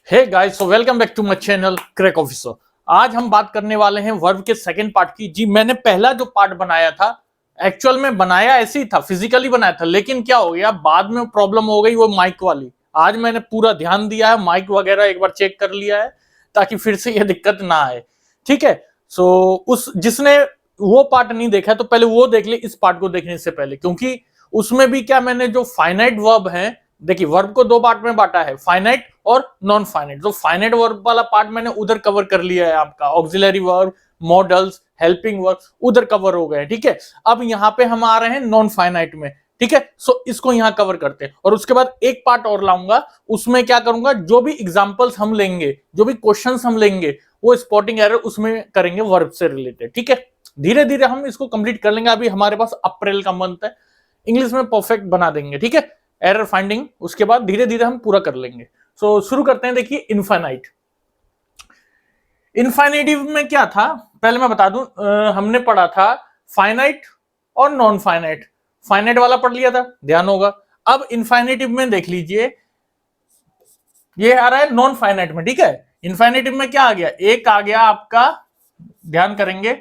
Hey guys, so welcome back to my channel Crack Officer. आज हम बात करने वाले हैं वर्ब के सेकंड पार्ट की। जी, मैंने पहला जो पार्ट बनाया था, एक्चुअल में बनाया ऐसे ही था, फिजिकली बनाया था, लेकिन क्या हो गया बाद में प्रॉब्लम हो गई वो माइक वाली। आज मैंने पूरा ध्यान दिया है, माइक वगैरह एक बार चेक कर लिया है ताकि फिर से ये दिक्कत ना आए। ठीक है, सो उस जिसने वो पार्ट नहीं देखा तो पहले वो देख ले इस पार्ट को देखने से पहले, क्योंकि उसमें भी क्या मैंने जो फाइनाइट वर्ब है, देखिए वर्ब को दो पार्ट में बांटा है, फाइनाइट और नॉन फाइनाइट। जो फाइनाइट वर्ब वाला पार्ट मैंने उधर कवर कर लिया है, आपका auxiliary verb, models, helping verb उधर कवर हो गए। ठीक है, अब यहाँ पे हम आ रहे हैं नॉन फाइनाइट में। ठीक है, सो इसको यहाँ कवर करते हैं और उसके बाद एक पार्ट और लाऊंगा, उसमें क्या करूंगा, जो भी एग्जांपल्स हम लेंगे, जो भी क्वेश्चंस हम लेंगे, वो स्पॉटिंग एरर उसमें करेंगे वर्ब से रिलेटेड। ठीक है, धीरे धीरे हम इसको कंप्लीट कर लेंगे। अभी हमारे पास अप्रैल का मंथ है, इंग्लिश में परफेक्ट बना देंगे। ठीक है, एरर फाइंडिंग उसके बाद धीरे धीरे हम पूरा कर लेंगे। सो शुरू करते हैं। देखिए इनफाइनाइट, इनफाइनेटिव में क्या था पहले मैं बता दूं। हमने पढ़ा था फाइनाइट और नॉन फाइनाइट। फाइनाइट वाला पढ़ लिया था, ध्यान होगा। अब इनफाइनेटिव में देख लीजिए, ये आ रहा है नॉन फाइनाइट में। ठीक है, इनफाइनेटिव में क्या आ गया, एक आ गया आपका, ध्यान करेंगे,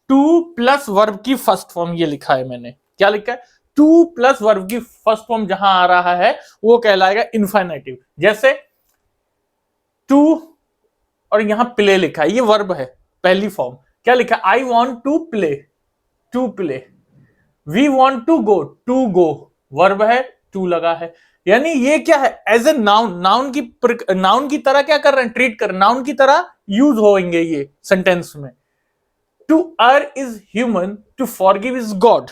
टू प्लस वर्ब की फर्स्ट फॉर्म। ये लिखा है मैंने, क्या लिखा है, टू प्लस वर्ब की फर्स्ट फॉर्म जहां आ रहा है वो कहलाएगा इनफाइनेटिव। जैसे टू और यहां प्ले लिखा है, ये वर्ब है, पहली फॉर्म। क्या लिखा है, I want to play, to play. We want to go, to go verb है, टू लगा है। यानी ये क्या है, एज ए नाउन, नाउन की तरह क्या कर रहे हैं, ट्रीट कर, नाउन की तरह यूज होंगे ये सेंटेंस में। To err is human, to forgive is God.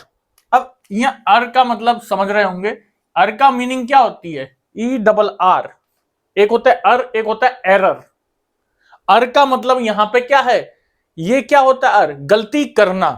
अब यहां अर का मतलब समझ रहे होंगे, अर का मीनिंग क्या होती है, ई डबल आर। एक होता है अर, एक होता है एरर। अर का मतलब यहां पे क्या है, ये क्या होता है, अर गलती करना,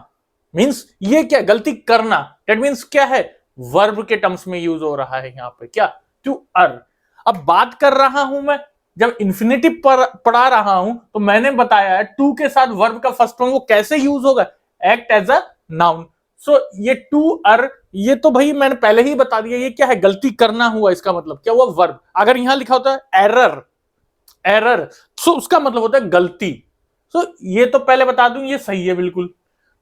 मींस ये क्या, गलती करना। दैट मींस क्या है, वर्ब के टर्म्स में यूज हो रहा है यहां पे, क्या, टू अर। अब बात कर रहा हूं मैं, जब इन्फिनेटिव पर पढ़ा रहा हूं तो मैंने बताया है टू के साथ वर्ब का फर्स्ट फॉर्म वो कैसे यूज होगा, एक्ट एज अ नाउन। सो ये टू अर, ये तो भाई मैंने पहले ही बता दिया, ये क्या है, गलती करना हुआ, इसका मतलब क्या हुआ, वर्ब। अगर यहां लिखा होता है एरर, एरर, सो उसका मतलब होता है गलती। सो ये तो पहले बता दूं, ये सही है बिल्कुल,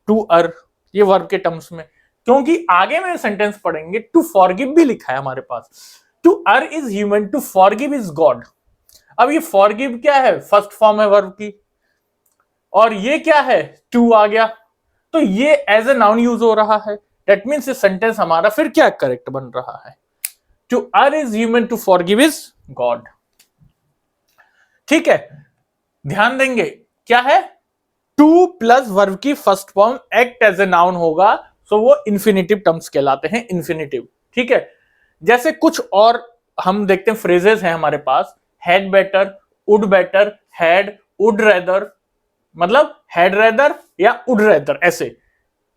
टू अर, ये वर्ब के टर्म्स में। क्योंकि आगे में सेंटेंस पढ़ेंगे, टू फॉरगिव भी लिखा है हमारे पास, to err is human, to forgive is God. अब ये फॉरगिव क्या है, फर्स्ट फॉर्म है वर्ब की, और ये क्या है, टू आ गया, तो ये एज ए नाउन यूज हो रहा है। दैट मींस ये सेंटेंस हमारा फिर क्या करेक्ट बन रहा है, to err is human, to forgive is God. ठीक है, ध्यान देंगे, क्या है, टू प्लस वर्ब की first form act as a noun होगा, सो वो इन्फिनेटिव टर्म्स कहलाते हैं, इन्फिनेटिव। ठीक है, जैसे कुछ और हम देखते हैं, फ्रेजेस हैं हमारे पास, had better, would better, had, would rather, मतलब हैड रेदर या वुड रेदर, ऐसे,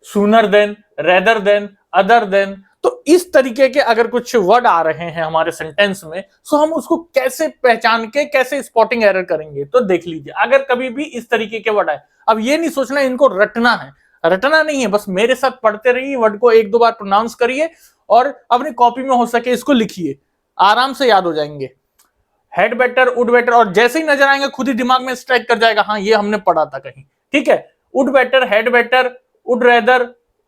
sooner than, rather than, other than. तो इस तरीके के अगर कुछ वर्ड आ रहे हैं हमारे सेंटेंस में, सो हम उसको कैसे पहचान के कैसे स्पॉटिंग एरर करेंगे, तो देख लीजिए। अगर कभी भी इस तरीके के वर्ड आए, अब ये नहीं सोचना इनको रटना है, रटना नहीं है, बस मेरे साथ पढ़ते रहिए, वर्ड को एक दो बार प्रोनाउंस करिए और अपनी कॉपी में हो सके इसको लिखिए, आराम से याद हो जाएंगे। हेड बेटर, वुड बेटर, और जैसे ही नजर आएंगे खुद ही दिमाग में स्ट्राइक कर जाएगा, हाँ ये हमने पढ़ा था कहीं। ठीक है, would better, head better, would rather,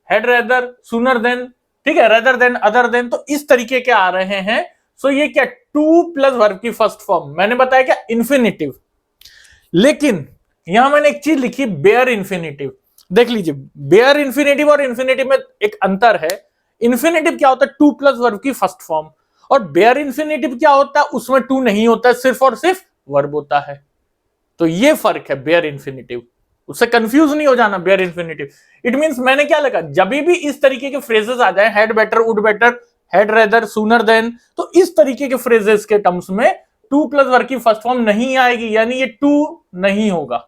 head rather, sooner than, ठीक है, रेदर देन, अदर देन, तो इस तरीके के आ रहे हैं। सो ये क्या, टू प्लस वर्ब की फर्स्ट फॉर्म, मैंने बताया क्या, इन्फिनिटिव। लेकिन यहां मैंने एक चीज लिखी, बेयर इन्फिनिटिव। देख लीजिए, बेयर इन्फिनिटिव और इन्फिनिटिव में एक अंतर है। इन्फिनिटिव क्या होता है, टू प्लस वर्ब की फर्स्ट फॉर्म, और बेयर इन्फिनिटिव क्या होता है, उसमें टू नहीं होता है, सिर्फ और सिर्फ वर्ब होता है। तो ये फर्क है बेयर इन्फिनिटिव, उससे कंफ्यूज नहीं हो जाना, बेयर इन्फिनिटिव। इट मींस मैंने क्या लगा, जब भी इस तरीके के फ्रेजेस आ जाए, head better, would better, head rather, sooner than, तो इस तरीके के फ्रेजेस के टर्म्स में टू प्लस वर्ब की फर्स्ट फॉर्म नहीं आएगी, यानी ये टू नहीं होगा।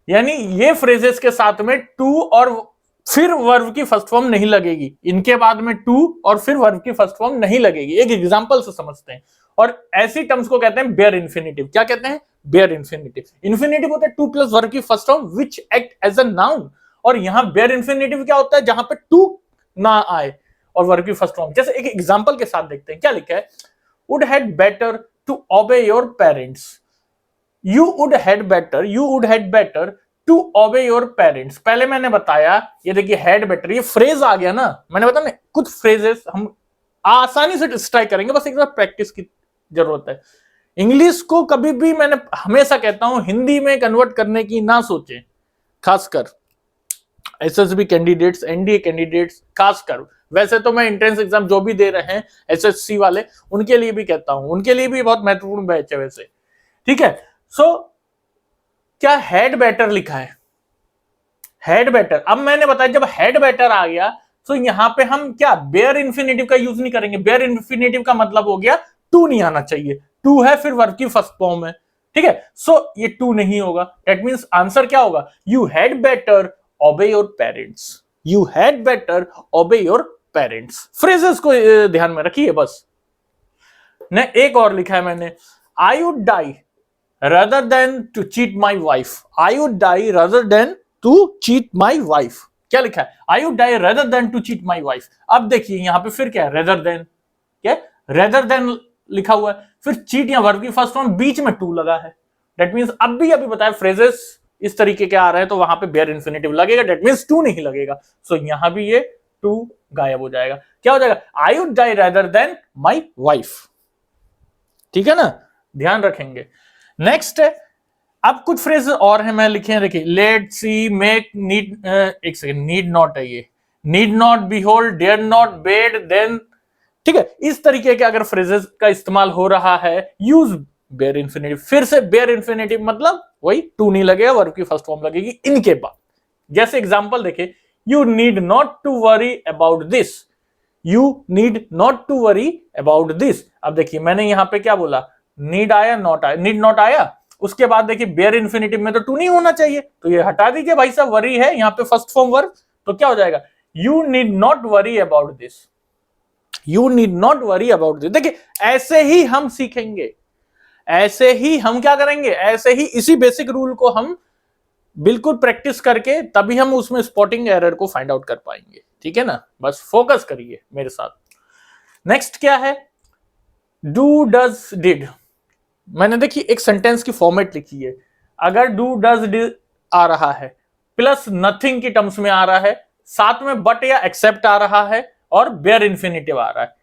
यानी ये फ्रेजेस के साथ में टू और फिर वर्ब की फर्स्ट फॉर्म नहीं लगेगी, इनके बाद में टू और फिर वर्ब की फर्स्ट फॉर्म नहीं लगेगी। एक एग्जांपल से समझते हैं, और ऐसी टर्म्स को कहते हैं बेयर इन्फिनिटिव। क्या कहते हैं, बेयर इन्फिनिटिव। इन्फिनिटिव होता है टू प्लस वर्ब की first form which act as a noun, और यहां बेयर इन्फिनिटिव क्या होता है, जहां पे टू ना आए और वर्ब की फर्स्ट फॉर्म। जैसे एक एग्जांपल के साथ देखते हैं, क्या लिखा है, would had better to obey your parents. You would had better to obey your parents. पहले मैंने बताया, ये देखिए हैड बेटर, ये फ्रेज आ गया ना, मैंने बताया ना कुछ फ्रेजेस हम आसानी से स्ट्राइक करेंगे, बस एक बार प्रैक्टिस की जरूरत है। इंग्लिश को कभी भी मैंने हमेशा कहता हूं हिंदी में कन्वर्ट करने की ना सोचें, खासकर एसएसबी कैंडिडेट्स, एनडीए कैंडिडेट्स खासकर। वैसे तो मैं एंट्रेंस एग्जाम जो भी दे रहे हैं एसएससी वाले, उनके लिए भी कहता हूं, उनके लिए भी बहुत महत्वपूर्ण बैच है वैसे, ठीक है। सो क्या हैड बेटर लिखा है, हैड बेटर। अब मैंने बताया जब हैड बेटर आ गया तो यहां पे हम क्या बेयर इंफिनिटिव का यूज नहीं करेंगे। बेयर इंफिनिटिव का मतलब हो गया टू नहीं आना चाहिए, टू है फिर वर्ब की फर्स्ट फॉर्म है, ठीक है। सो ये टू नहीं होगा, दैट मींस आंसर क्या होगा, यू हैड बेटर ओबे your parents, you had better ओबे योर पेरेंट्स। फ्रेजेस को ध्यान में रखिए बस। ने एक और लिखा है मैंने, I would die rather than to cheat my wife, I would die rather than to cheat my wife। क्या लिखा है, I would die rather than to cheat my wife। अब देखिए यहां पे फिर क्या है, rather than, क्या rather than लिखा हुआ है, फिर चीट या वर्ब की फर्स्ट फॉर्म बीच में टू लगा है, दैट मींस अब भी अभी बताया फ्रेजेस इस तरीके के आ रहे हैं तो वहां पे बेयर इंफिनिटिव लगेगा, दैट मींस टू नहीं लगेगा। सो यहां भी ये टू गायब हो जाएगा, क्या हो जाएगा, I would die rather than my wife। ठीक है ना, ध्यान रखेंगे। नेक्स्ट है, अब कुछ फ्रेज और है मैं लिखे हैं, देखिए लेट सी मेक नीड, एक सेकेंड, नीड नॉट है ये, need not behold dare not bed then, ठीक है। इस तरीके के अगर फ्रेजेस का इस्तेमाल हो रहा है, यूज बेयर इंफिनिटिव। फिर से बेयर इंफिनिटिव मतलब वही टू नहीं लगेगा, वर्ब की फर्स्ट फॉर्म लगेगी इनके बाद। जैसे एग्जांपल देखिए, you need not to worry about this, you need not to worry about this. अब देखिए मैंने यहां पे क्या बोला, नीड आया, नॉट आया, नीड नॉट आया, उसके बाद देखिए बेयर इंफिनिटिव में तो टू नहीं होना चाहिए, तो ये हटा दीजिए भाई साहब, वरी है यहां पे फर्स्ट फॉर्म वर्ब, तो क्या हो जाएगा, you need not worry about this, you need not worry about this. देखिए ऐसे ही हम सीखेंगे, ऐसे ही हम क्या करेंगे, ऐसे ही इसी बेसिक रूल को हम बिल्कुल प्रैक्टिस करके तभी हम उसमें स्पॉटिंग एरर को फाइंड आउट कर पाएंगे, ठीक है ना, बस फोकस करिए मेरे साथ। नेक्स्ट क्या है, डू डज डिड। मैंने देखिए एक सेंटेंस की फॉर्मेट लिखी है, अगर डू डज डिड आ रहा है प्लस नथिंग की टर्म्स में आ रहा है, साथ में बट या एक्सेप्ट आ रहा है और बेयर इंफिनिटिव आ रहा है,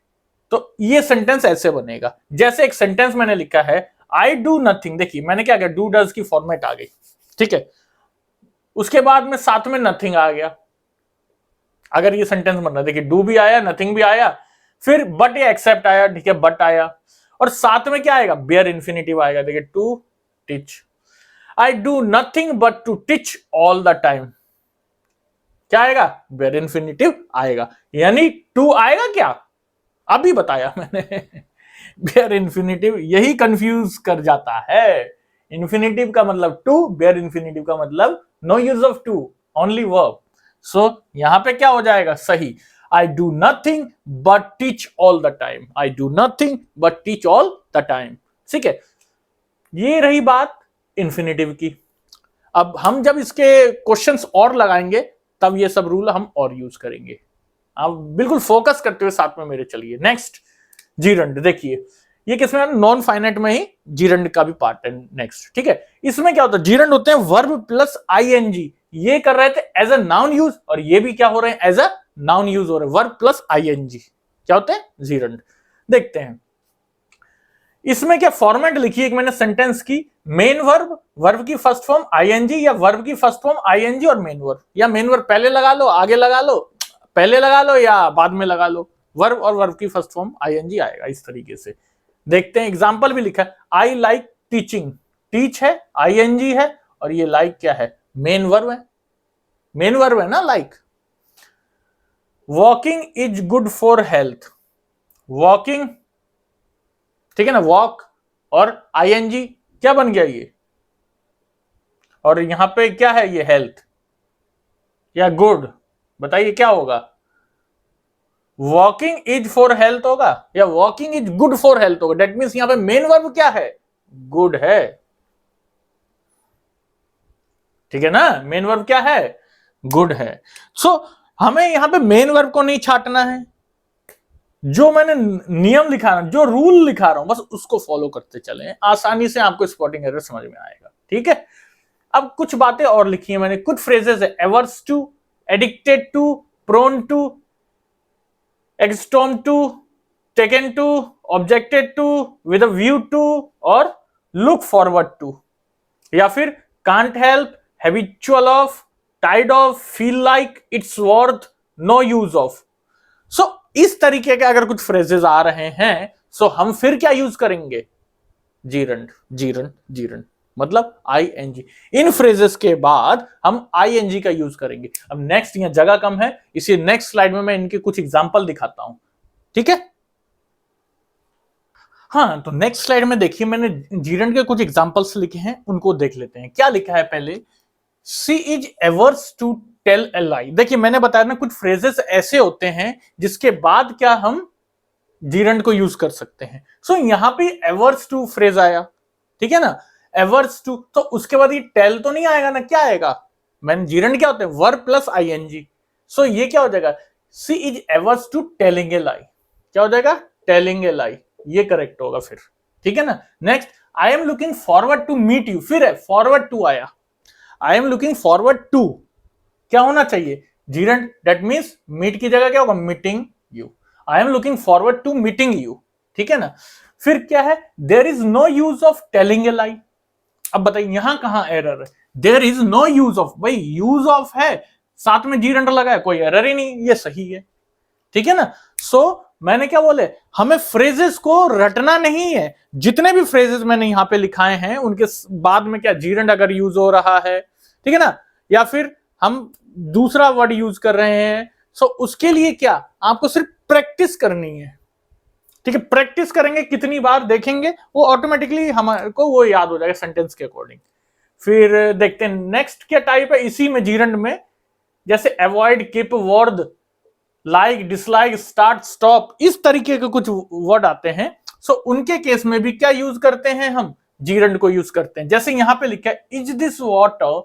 तो ये सेंटेंस ऐसे बनेगा। जैसे एक सेंटेंस मैंने लिखा है, आई डू नथिंग, देखिए मैंने क्या किया, डू डज की फॉर्मेट आ गई, ठीक है, उसके बाद में साथ में नथिंग आ गया। अगर ये सेंटेंस बन रहा है, देखिए डू भी आया, नथिंग भी आया, फिर बट या एक्सेप्ट आया, ठीक है, बट आया, और साथ में क्या आएगा, बेयर इंफिनिटिव आएगा। देखिए to teach, I do nothing but to teach all the time, क्या आएगा, बेयर इंफिनिटिव आएगा, यानी टू आएगा क्या, अभी बताया मैंने बेयर इंफिनिटिव यही कंफ्यूज कर जाता है। इंफिनिटिव का मतलब टू, बेयर इंफिनिटिव का मतलब no use of to, only verb. So यहां पे क्या हो जाएगा सही, I do nothing but teach all the time, I do nothing but teach all the time, ठीक है। ये रही बात इंफिनिटिव की। अब हम जब इसके क्वेश्चंस और लगाएंगे तब ये सब रूल हम और यूज करेंगे, आप बिल्कुल फोकस करते हुए साथ में मेरे चलिए। नेक्स्ट जीरंड, देखिए ये किसमें, नॉन फाइनाइट में ही जीरंड का भी पार्ट है नेक्स्ट, ठीक है। इसमें क्या होता है, जीरंड होते हैं वर्ब प्लस आईएनजी, ये कर रहे थे एज अ नाउन यूज, और ये भी क्या हो रहे हैं, एज अ नाउन यूज हो रहे हैं, वर्ब प्लस आईएनजी क्या होते हैं, जीरंड। देखते हैं इसमें क्या फॉर्मेट लिखी है मैंने सेंटेंस की, मेन वर्ब, वर्ब की फर्स्ट फॉर्म आईएनजी, या वर्ब की फर्स्ट फॉर्म आईएनजी और मेन वर्ब, या मेन वर्ब पहले लगा लो, आगे लगा लो, पहले लगा लो या बाद में लगा लो, वर्ब और वर्ब की फर्स्ट फॉर्म आईएनजी आएगा इस तरीके से। देखते हैं एग्जांपल भी लिखा है, आई लाइक टीचिंग, टीच है, आईएनजी है, और ये लाइक क्या है, मेन वर्ब है, मेन वर्ब है ना like. Walking is good for health, walking, ठीक है ना, वॉक और आईएनजी क्या बन गया ये, और यहां पे क्या है ये, हेल्थ या गुड, बताइए क्या होगा, वॉकिंग इज फॉर हेल्थ होगा या walking is good for health होगा, दैट मींस यहां पे मेन वर्ब क्या है, गुड है, ठीक है ना, मेन वर्ब क्या है, गुड है। सो हमें यहां पे मेन वर्ब को नहीं छाटना है, जो मैंने नियम लिखा रहा हूं, जो रूल लिखा रहा हूं, बस उसको फॉलो करते चले, आसानी से आपको स्पॉटिंग एरर समझ में आएगा। ठीक है, अब कुछ बातें और लिखी है मैंने, कुछ फ्रेजेस है, averse to, addicted to, prone to, accustomed to, taken to, objected to, with a view to, और लुक फॉरवर्ड टू, या फिर कांट हेल्प, हैबिचुअल ऑफ, टाइड of, feel like, it's worth, no use of. So इस तरीके के अगर कुछ phrases आ रहे हैं, सो हम फिर क्या यूज करेंगे, जीरंड, जीरंड, जीरंड, मतलब आईएनजी। इन फ्रेजेस के बाद हम आईएनजी का यूज करेंगे। अब नेक्स्ट, यहां जगह कम है, इसी नेक्स्ट स्लाइड में मैं इनके कुछ एग्जांपल दिखाता हूं। ठीक है, हाँ, तो नेक्स्ट स्लाइड में देखिए मैंने जीरंड के कुछ एग्जांपल्स लिखे हैं, उनको देख लेते हैं। क्या लिखा है पहले, she is averse to tell a lie. देखिए मैंने बताया ना, कुछ फ्रेजेस ऐसे होते हैं जिसके बाद क्या हम जीरंड को यूज कर सकते हैं। सो यहां पे एवर्स टू फ्रेज आया, ठीक है ना, एवर्स टू, तो उसके बाद ये टेल तो नहीं आएगा ना, क्या आएगा, मैंने जीरंड क्या होते हैं, वर्ब प्लस आईएनजी। सो ये क्या हो जाएगा, she is averse to telling a lie, क्या हो जाएगा, टेलिंग ए लाई, ये करेक्ट होगा फिर। ठीक है ना, next, I am looking forward to meet you, फिर है फॉरवर्ड टू आया, I am looking forward to, क्या होना चाहिए, जीरंड, दैट मींस मीट की जगह क्या होगा, meeting you, I am looking forward to meeting you. ठीक है ना, फिर क्या है, there is no use of telling a lie. अब बताइए यहां कहां एरर है, there is no use of, भाई यूज ऑफ है, साथ में जीरंड लगा है, कोई एरर ही नहीं, ये सही है। ठीक है ना, सो मैंने क्या बोले, हमें फ्रेजेस को रटना नहीं है, जितने भी फ्रेजेस मैंने यहां पे लिखाए हैं उनके बाद में क्या जीरंड अगर यूज हो रहा है, ठीक है ना, या फिर हम दूसरा वर्ड यूज कर रहे हैं, सो उसके लिए क्या आपको सिर्फ प्रैक्टिस करनी है। ठीक है, प्रैक्टिस करेंगे, कितनी बार देखेंगे, वो ऑटोमेटिकली हमारे को वो याद हो जाएगा सेंटेंस के अकॉर्डिंग। फिर देखते हैं नेक्स्ट क्या टाइप है इसी में जीरंड में, जैसे avoid, keep, word, like, dislike, start, stop, इस तरीके के कुछ वर्ड आते हैं। सो उनके केस में भी क्या यूज करते हैं हम, जीरंड को यूज करते हैं। जैसे यहां पे लिखा है, is this water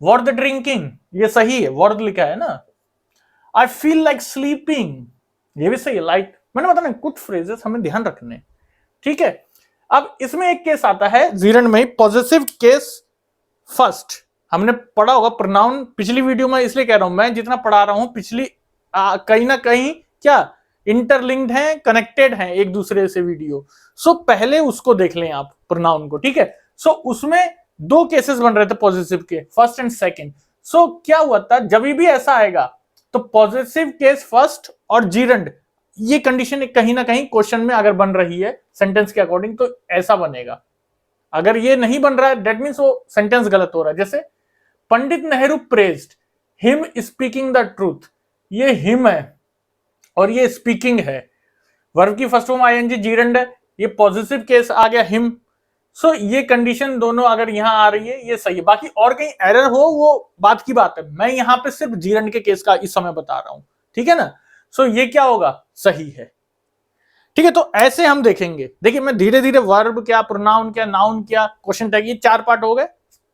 worth drinking, ये सही है, वर्थ लिखा है ना, आई फील लाइक स्लीपिंग, ये भी सही है, लाइक, मैंने बताया कुछ फ्रेजेस हमें ध्यान रखने। ठीक है, अब इसमें एक केस आता है जीरंड में, पॉजिटिव केस फर्स्ट, हमने पढ़ा होगा प्रोनाउन पिछली वीडियो में, इसलिए कह रहा हूं मैं जितना पढ़ा रहा हूं पिछली कहीं ना कहीं क्या इंटरलिंक्ड है, कनेक्टेड है एक दूसरे से वीडियो। सो पहले उसको देख लें आप प्रोनाउन को। ठीक है, सो उसमें दो केसेस बन रहे थे पॉजिटिव के, फर्स्ट एंड सेकंड। सो क्या हुआ था, जब भी ऐसा आएगा तो पॉजिटिव केस फर्स्ट और जीरंड, ये कंडीशन कहीं ना कहीं क्वेश्चन में अगर बन रही है सेंटेंस के अकॉर्डिंग तो ऐसा बनेगा। अगर ये नहीं बन रहा है दैट मींस वो सेंटेंस गलत हो रहा है। जैसे Pandit Nehru praised him speaking the truth, ये हिम है और ये स्पीकिंग है, वर्ब की फर्स्ट फॉर्म आईएनजी, जीरंड है, ये पॉजिटिव केस आ गया हिम। सो ये कंडीशन दोनों अगर यहां आ रही है ये सही है, बाकी और कहीं एरर हो वो बात की बात है, मैं यहां पे सिर्फ जीरंड के केस का इस समय बता रहा हूं। ठीक है ना, सो ये क्या होगा, सही है। ठीक है, तो ऐसे हम देखेंगे, देखिए मैं धीरे धीरे वर्ब क्या, प्रोनाउन क्या, नाउन क्या, क्वेश्चन टैग, ये 4 पार्ट हो गए,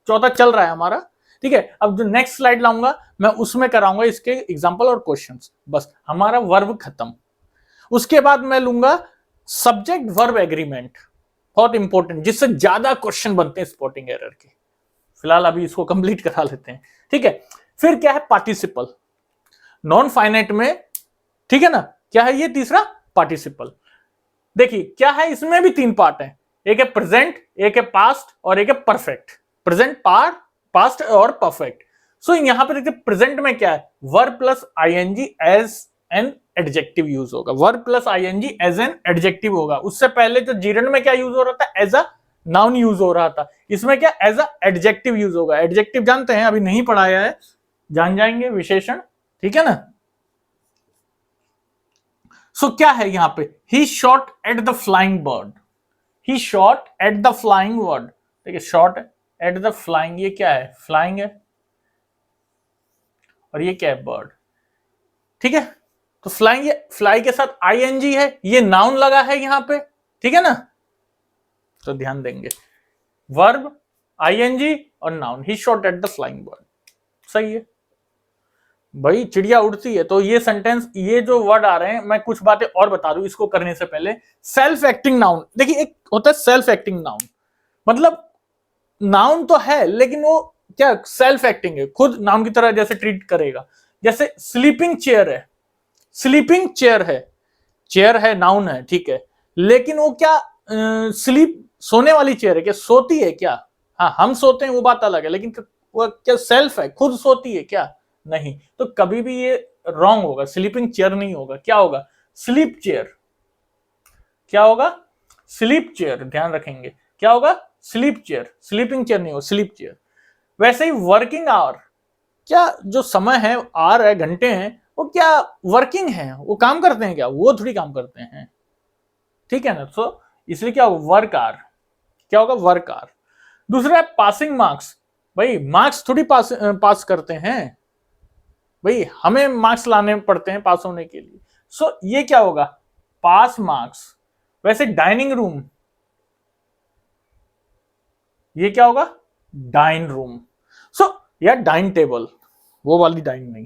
चौथा चल रहा है हमारा। ठीक है, अब जो नेक्स्ट स्लाइड लाऊंगा मैं उसमें कराऊंगा इसके एग्जांपल और क्वेश्चंस, बस हमारा वर्ब खत्म। उसके बाद मैं लूंगा सब्जेक्ट वर्ब एग्रीमेंट, बहुत इंपॉर्टेंट, जिससे ज्यादा क्वेश्चन बनते हैं स्पॉटिंग एरर के। फिलहाल अभी इसको कंप्लीट करा लेते हैं। ठीक है, फिर क्या है, पार्टिसिपल, नॉन फाइनाइट में। ठीक है ना, क्या है ये, तीसरा पार्टिसिपल। देखिए क्या है, इसमें भी 3 पार्ट है, एक है प्रेजेंट, एक है पास्ट और एक है परफेक्ट। प्रेजेंट, पास्ट और परफेक्ट। सो यहां पे देखते प्रेजेंट में क्या है, verb plus ING as an adjective use होगा, verb plus ING as an adjective होगा। उससे पहले जो जीरंड में क्या यूज हो रहा था, एज अ नाउन यूज हो रहा था, इसमें क्या एज अ एडजेक्टिव यूज होगा। एडजेक्टिव जानते हैं, अभी नहीं पढ़ाया है, जान जाएंगे, विशेषण। ठीक है ना, सो क्या है यहां पे, he shot at the flying bird, he shot at the flying bird. देखिए शॉट एट द फ्लाइंग, ये क्या है, फ्लाइंग है, और ये क्या है, बर्ड। ठीक है, तो फ्लाइंग, फ्लाई के साथ आईएनजी है, ये नाउन लगा है यहां पे। ठीक है ना, तो ध्यान देंगे, वर्ब, आईएनजी और noun, he shot at the flying bird, सही है। भाई चिड़िया उड़ती है। तो ये सेंटेंस, ये जो वर्ड आ रहे हैं, मैं कुछ बातें और बता दूं इसको करने से पहले। सेल्फ एक्टिंग नाउन, देखिए एक होता है सेल्फ एक्टिंग नाउन, मतलब नाउन तो है लेकिन वो क्या सेल्फ एक्टिंग है, खुद नाउन की तरह जैसे ट्रीट करेगा। जैसे स्लीपिंग चेयर है, स्लीपिंग चेयर है, चेयर है नाउन है ठीक है, लेकिन वो क्या स्लीप सोने वाली चेयर है क्या, सोती है क्या? हाँ हम सोते हैं वो बात अलग है, लेकिन वो क्या सेल्फ है, खुद सोती है क्या? नहीं। तो कभी भी ये रॉन्ग होगा, स्लीपिंग चेयर नहीं होगा, क्या होगा? Sleep chair. क्या होगा? स्लीप चेयर, ध्यान रखेंगे क्या होगा? स्लीप चेयर, स्लीपिंग चेयर नहीं होगा, स्लीप चेयर। वैसे ही वर्किंग आवर, क्या जो समय है, आवर है, घंटे हैं, वो क्या वर्किंग है, वो काम करते हैं क्या? वो थोड़ी काम करते हैं, ठीक है ना। सो इसलिए क्या वर्क आवर, क्या होगा? Work hour. दूसरा है पासिंग मार्क्स, भाई मार्क्स थोड़ी पास करते हैं, भाई हमें मार्क्स लाने पड़ते हैं पास होने के लिए। सो ये क्या होगा? Pass marks. वैसे डाइनिंग रूम, ये क्या होगा? Dine room. सो या डाइन टेबल, वो वाली डाइन नहीं,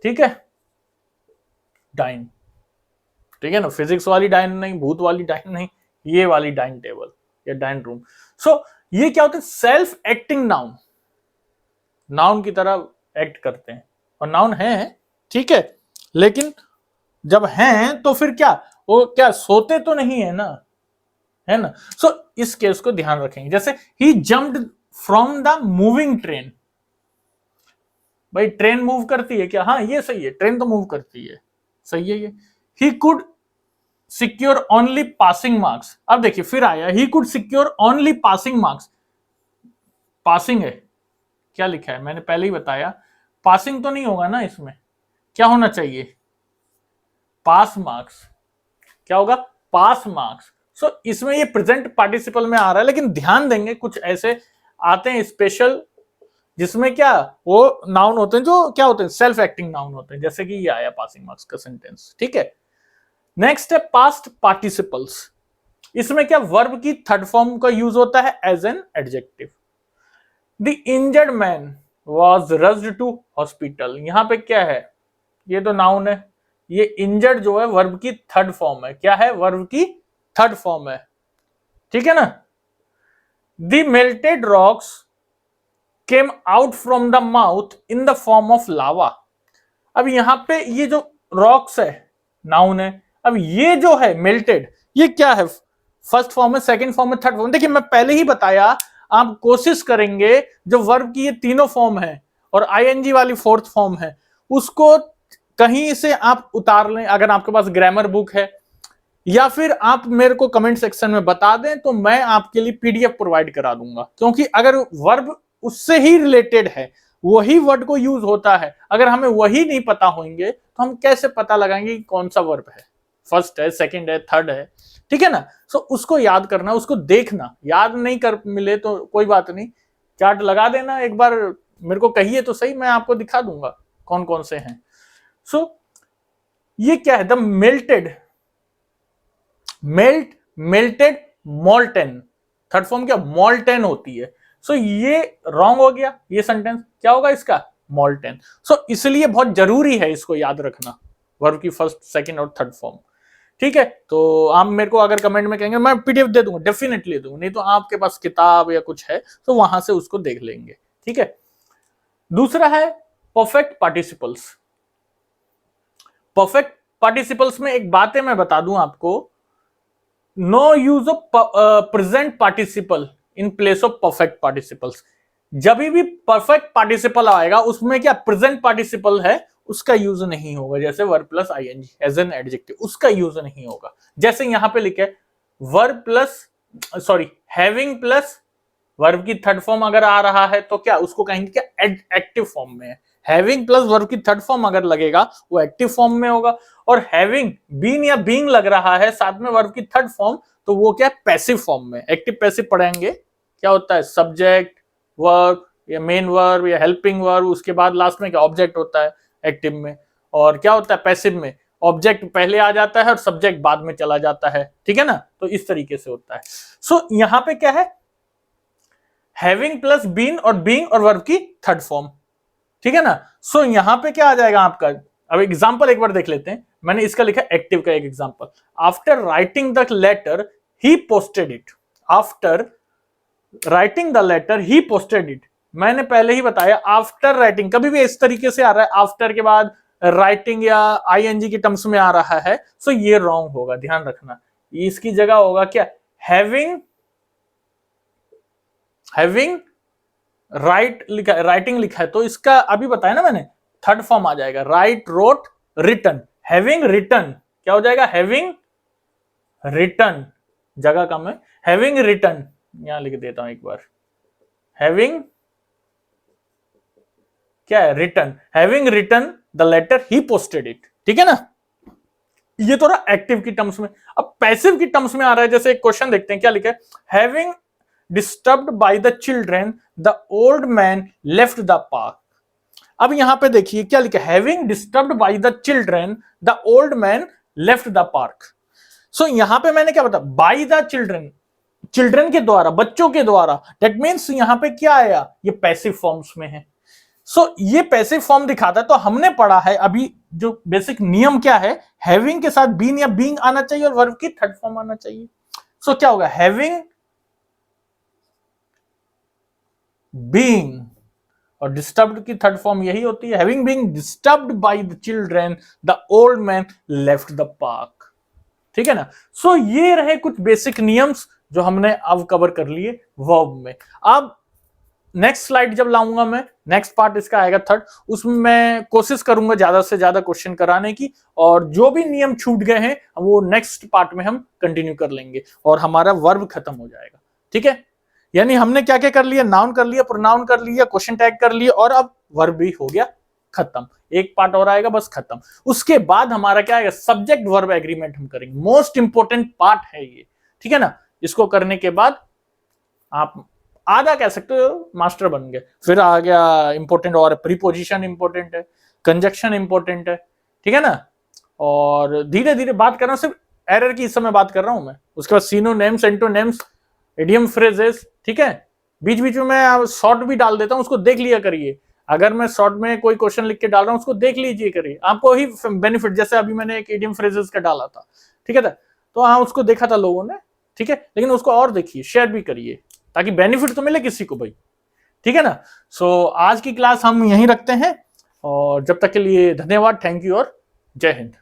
ठीक है, डाइन, ठीक है ना, फिजिक्स वाली डाइन नहीं, भूत वाली डाइन नहीं, ये वाली डाइन टेबल या डाइन रूम। सो ये क्या होता है? सेल्फ एक्टिंग नाउन, नाउन की तरह एक्ट करते हैं, और नाउन है ठीक है, लेकिन जब हैं तो फिर क्या, वो क्या सोते तो नहीं है ना, है ना। सो इस केस को ध्यान रखेंगे। जैसे he jumped from the moving train, भाई ट्रेन मूव करती है क्या? हाँ ये सही है, ट्रेन तो मूव करती है, सही है ये। He could secure only passing marks, अब देखिए फिर आया he could secure only passing marks, passing है, क्या लिखा है मैंने पहले ही बताया, पासिंग तो नहीं होगा ना इसमें, क्या होना चाहिए? Pass marks. क्या होगा? Pass marks. सो इसमें ये प्रेजेंट पार्टिसिपल में आ रहा है, लेकिन ध्यान देंगे कुछ ऐसे आते हैं स्पेशल जिसमें क्या वो नाउन होते हैं जो क्या होते हैं? सेल्फ एक्टिंग नाउन होते हैं, जैसे कि ये आया पासिंग मार्क्स का सेंटेंस, ठीक है। नेक्स्ट है पास्ट पार्टिसिपल्स, इसमें क्या वर्ब की थर्ड फॉर्म का यूज होता है as an adjective. The injured man was rushed to hospital, यहां पे क्या है? ये तो नाउन है, ये इंजर्ड जो है वर्ब की थर्ड फॉर्म है, क्या है? वर्ब की थर्ड फॉर्म है, ठीक है ना। The melted rocks came out from the mouth in the form of lava, अब यहां पे ये जो रॉक्स है नाउन है, अब ये जो है मेल्टेड, ये क्या है? फर्स्ट फॉर्म है, सेकंड फॉर्म है, थर्ड फॉर्म। देखिए मैं पहले ही बताया, आप कोशिश करेंगे जो वर्ब की ये तीनों फॉर्म है और आईएनजी वाली फोर्थ फॉर्म है, उसको कहीं से आप उतार लें, अगर आपके पास ग्रामर बुक है, या फिर आप मेरे को कमेंट सेक्शन में बता दें तो मैं आपके लिए पीडीएफ प्रोवाइड करा दूंगा। क्योंकि अगर वर्ब उससे ही रिलेटेड है, वही वर्ड को यूज होता है, अगर हमें वही नहीं पता होंगे तो हम कैसे पता लगाएंगे कि कौन सा वर्ब है, फर्स्ट है, सेकंड है, थर्ड है, ठीक है ना। सो उसको याद करना, उसको देखना, याद नहीं कर मिले तो कोई बात नहीं, चार्ट लगा देना, एक बार मेरे को कहिए तो सही, मैं आपको दिखा दूंगा कौन कौन से हैं। सो ये क्या है? The melted, melted molten, third form क्या? मॉल्टेन होती है। सो ये रॉन्ग हो गया, ये सेंटेंस क्या होगा इसका? मॉल्टेन। सो इसलिए बहुत जरूरी है इसको याद रखना, वर्ब की फर्स्ट, सेकंड और थर्ड फॉर्म, ठीक है। तो आप मेरे को अगर कमेंट में कहेंगे मैं पीडीएफ दे दूंगा, डेफिनेटली दूंगा, नहीं तो आपके पास किताब या कुछ है तो वहां से उसको देख लेंगे, ठीक है। दूसरा है परफेक्ट पार्टिसिपल्स। परफेक्ट पार्टिसिपल्स में एक बात है, मैं बता दूं आपको, no use of present participle in place of perfect participles. जब भी परफेक्ट पार्टिसिपल आएगा उसमें क्या प्रेजेंट पार्टिसिपल है उसका यूज नहीं होगा, जैसे verb plus ING as an adjective, उसका यूज नहीं होगा। जैसे यहां पे लिखे verb plus sorry having plus verb की थर्ड फॉर्म अगर आ रहा है तो क्या उसको कहेंगे क्या एक्टिव फॉर्म में है। हैविंग प्लस वर्ब की थर्ड फॉर्म अगर लगेगा वो एक्टिव फॉर्म में होगा, और हैविंग बीन या बीइंग लग रहा है साथ में वर्ब की थर्ड फॉर्म तो वो क्या पैसिव फॉर्म में। एक्टिव पैसिव पढ़ेंगे, क्या होता है? सब्जेक्ट, वर्ब या मेन वर्ब या हेल्पिंग वर्ब, उसके बाद लास्ट में क्या ऑब्जेक्ट होता है एक्टिव में, और क्या होता है पैसिव में? ऑब्जेक्ट पहले आ जाता है और सब्जेक्ट बाद में चला जाता है, ठीक है ना। तो इस तरीके से होता है। सो यहां पे क्या है? हैविंग प्लस बीन और बीइंग और वर्ब की थर्ड फॉर्म, ठीक है ना। सो यहां पे क्या आ जाएगा आपका, अब एग्जांपल एक बार देख लेते हैं। मैंने इसका लिखा एक्टिव का एक example, after writing the letter he posted it. After writing the letter he posted it, मैंने पहले ही बताया आफ्टर राइटिंग कभी भी इस तरीके से आ रहा है, आफ्टर के बाद राइटिंग या आईएनजी की टर्म्स में आ रहा है, सो ये रॉन्ग होगा, ध्यान रखना। इसकी जगह होगा क्या, हैविंग राइटिंग लिखा है, तो इसका अभी बताया ना मैंने, थर्ड फॉर्म आ जाएगा, write, wrote, written. Having written क्या हो जाएगा, हैविंग रिटन, जगह कम है, हैविंग रिटन, यहां लिख देता हूं एक बार, हैविंग क्या है, written, having written the letter he posted it, ठीक है ना। ये तो रहा एक्टिव की टर्म्स में। अब पैसिव की टर्म्स में आ रहा है, जैसे एक क्वेश्चन देखते हैं क्या लिखा है, having disturbed by the children the old man left the park. अब यहां पे देखिए क्या लिखा है, having disturbed by the children the old man left the park. So यहां पे मैंने क्या बताया, बाय द चिल्ड्रेन, चिल्ड्रन के द्वारा, बच्चों के द्वारा, दैट मीन्स यहां पे क्या आया, ये पैसिव फॉर्म्स में है। सो ये पैसिव फॉर्म दिखाता है। तो हमने पढ़ा है अभी जो बेसिक नियम क्या है, हैविंग के साथ बीन या बीइंग आना चाहिए और वर्ब की थर्ड फॉर्म आना चाहिए। सो क्या होगा, हैविंग बीइंग, और डिस्टर्ब्ड की थर्ड फॉर्म यही होती है, having being disturbed by the children the old man left the park, ठीक है ना। सो ये रहे कुछ बेसिक नियम्स जो हमने अब कवर कर लिए वर्ब में। अब नेक्स्ट स्लाइड जब लाऊंगा मैं, नेक्स्ट पार्ट इसका आएगा थर्ड, उसमें मैं कोशिश करूंगा ज्यादा से ज्यादा क्वेश्चन कराने की, और जो भी नियम छूट गए हैं वो नेक्स्ट पार्ट में हम कंटिन्यू कर लेंगे और हमारा वर्ब खत्म हो जाएगा, ठीक है। यानी हमने क्या क्या कर लिया, नाउन कर लिया, प्रोनाउन कर लिया, क्वेश्चन टैग कर लिया, और अब वर्ब भी हो गया खत्म। एक पार्ट और आएगा बस खत्म। उसके बाद हमारा क्या आएगा, सब्जेक्ट वर्ब एग्रीमेंट हम करेंगे, मोस्ट इंपोर्टेंट पार्ट है ये, ठीक है ना। इसको करने के बाद आप आधा कह सकते हो मास्टर बन गए। फिर आ गया इंपोर्टेंट, और प्रीपोजिशन इंपोर्टेंट है, कंजक्शन इंपोर्टेंट है, ठीक है ना। और धीरे धीरे बात कर रहा हूं, सिर्फ एरर की इस समय बात कर रहा हूं मैं। उसके बाद सिनोनिम्स, एंटोनिम्स, इडियम फ्रेजेस, ठीक है। बीच बीच में मैं शॉर्ट भी डाल देता हूं, उसको देख लिया करिए। अगर मैं शॉर्ट में कोई क्वेश्चन लिख के डाल रहा हूं, उसको देख लीजिए करिए, आपको ही बेनिफिट। जैसे अभी मैंने एक इडियम फ्रेजेस का डाला था, ठीक है था, तो हाँ उसको देखा था लोगों ने, ठीक है, लेकिन उसको और देखिए, शेयर भी करिए, ताकि बेनिफिट तो मिले किसी को भाई, ठीक है ना। सो आज की क्लास हम यहीं रखते हैं, और जब तक के लिए धन्यवाद, थैंक यू और जय हिंद।